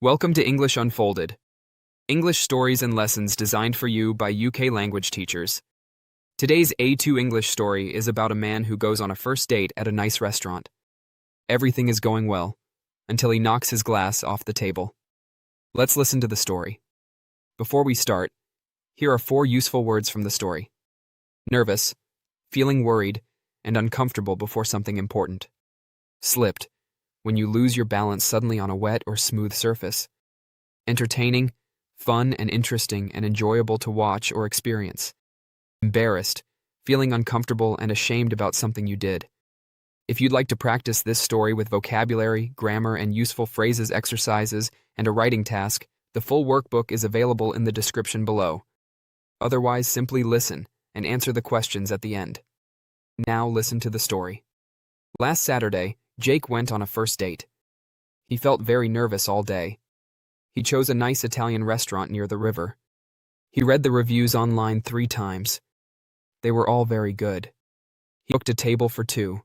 Welcome to English Unfolded, English stories and lessons designed for you by UK language teachers. Today's A2 English story is about a man who goes on a first date at a nice restaurant. Everything is going well, until he knocks his glass off the table. Let's listen to the story. Before we start, here are 4 useful words from the story. Nervous, feeling worried, and uncomfortable before something important. Slipped, when you lose your balance suddenly on a wet or smooth surface. Entertaining, fun and interesting and enjoyable to watch or experience. Embarrassed, feeling uncomfortable and ashamed about something you did. If you'd like to practice this story with vocabulary, grammar, and useful phrases exercises, and a writing task, the full workbook is available in the description below. Otherwise, simply listen and answer the questions at the end. Now listen to the story. Last Saturday, Jake went on a first date. He felt very nervous all day. He chose a nice Italian restaurant near the river. He read the reviews online 3 times. They were all very good. He booked a table for 2.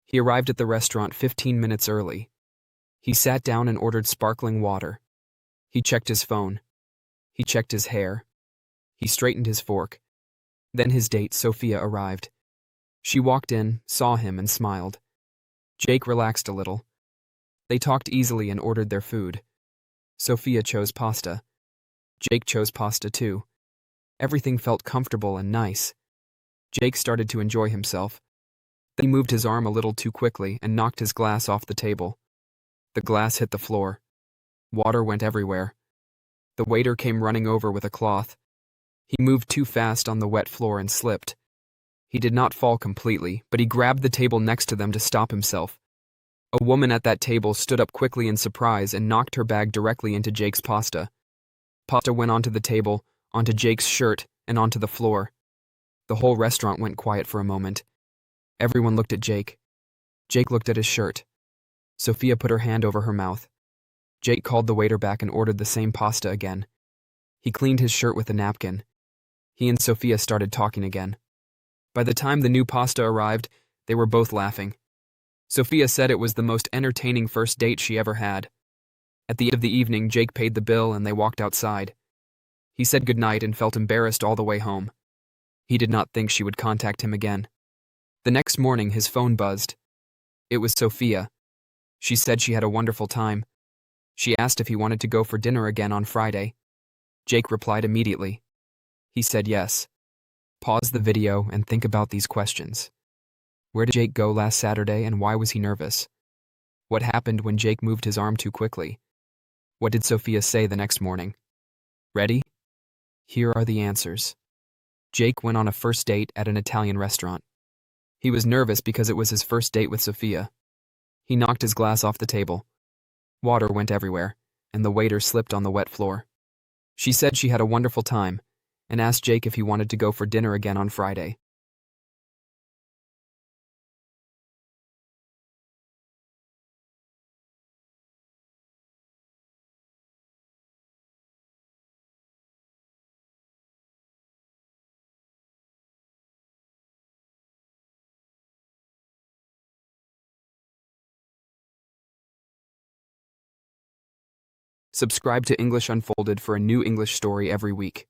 He arrived at the restaurant 15 minutes early. He sat down and ordered sparkling water. He checked his phone. He checked his hair. He straightened his fork. Then his date, Sophia, arrived. She walked in, saw him, and smiled. Jake relaxed a little. They talked easily and ordered their food. Sophia chose pasta. Jake chose pasta too. Everything felt comfortable and nice. Jake started to enjoy himself. Then he moved his arm a little too quickly and knocked his glass off the table. The glass hit the floor. Water went everywhere. The waiter came running over with a cloth. He moved too fast on the wet floor and slipped. He did not fall completely, but he grabbed the table next to them to stop himself. A woman at that table stood up quickly in surprise and knocked her bag directly into Jake's pasta. Pasta went onto the table, onto Jake's shirt, and onto the floor. The whole restaurant went quiet for a moment. Everyone looked at Jake. Jake looked at his shirt. Sophia put her hand over her mouth. Jake called the waiter back and ordered the same pasta again. He cleaned his shirt with a napkin. He and Sophia started talking again. By the time the new pasta arrived, they were both laughing. Sophia said it was the most entertaining first date she ever had. At the end of the evening, Jake paid the bill and they walked outside. He said goodnight and felt embarrassed all the way home. He did not think she would contact him again. The next morning, his phone buzzed. It was Sophia. She said she had a wonderful time. She asked if he wanted to go for dinner again on Friday. Jake replied immediately. He said yes. Pause the video and think about these questions. Where did Jake go last Saturday and why was he nervous? What happened when Jake moved his arm too quickly? What did Sophia say the next morning? Ready? Here are the answers. Jake went on a first date at an Italian restaurant. He was nervous because it was his first date with Sophia. He knocked his glass off the table. Water went everywhere, and the waiter slipped on the wet floor. She said she had a wonderful time, and asked Jake if he wanted to go for dinner again on Friday. Subscribe to English Unfolded for a new English story every week.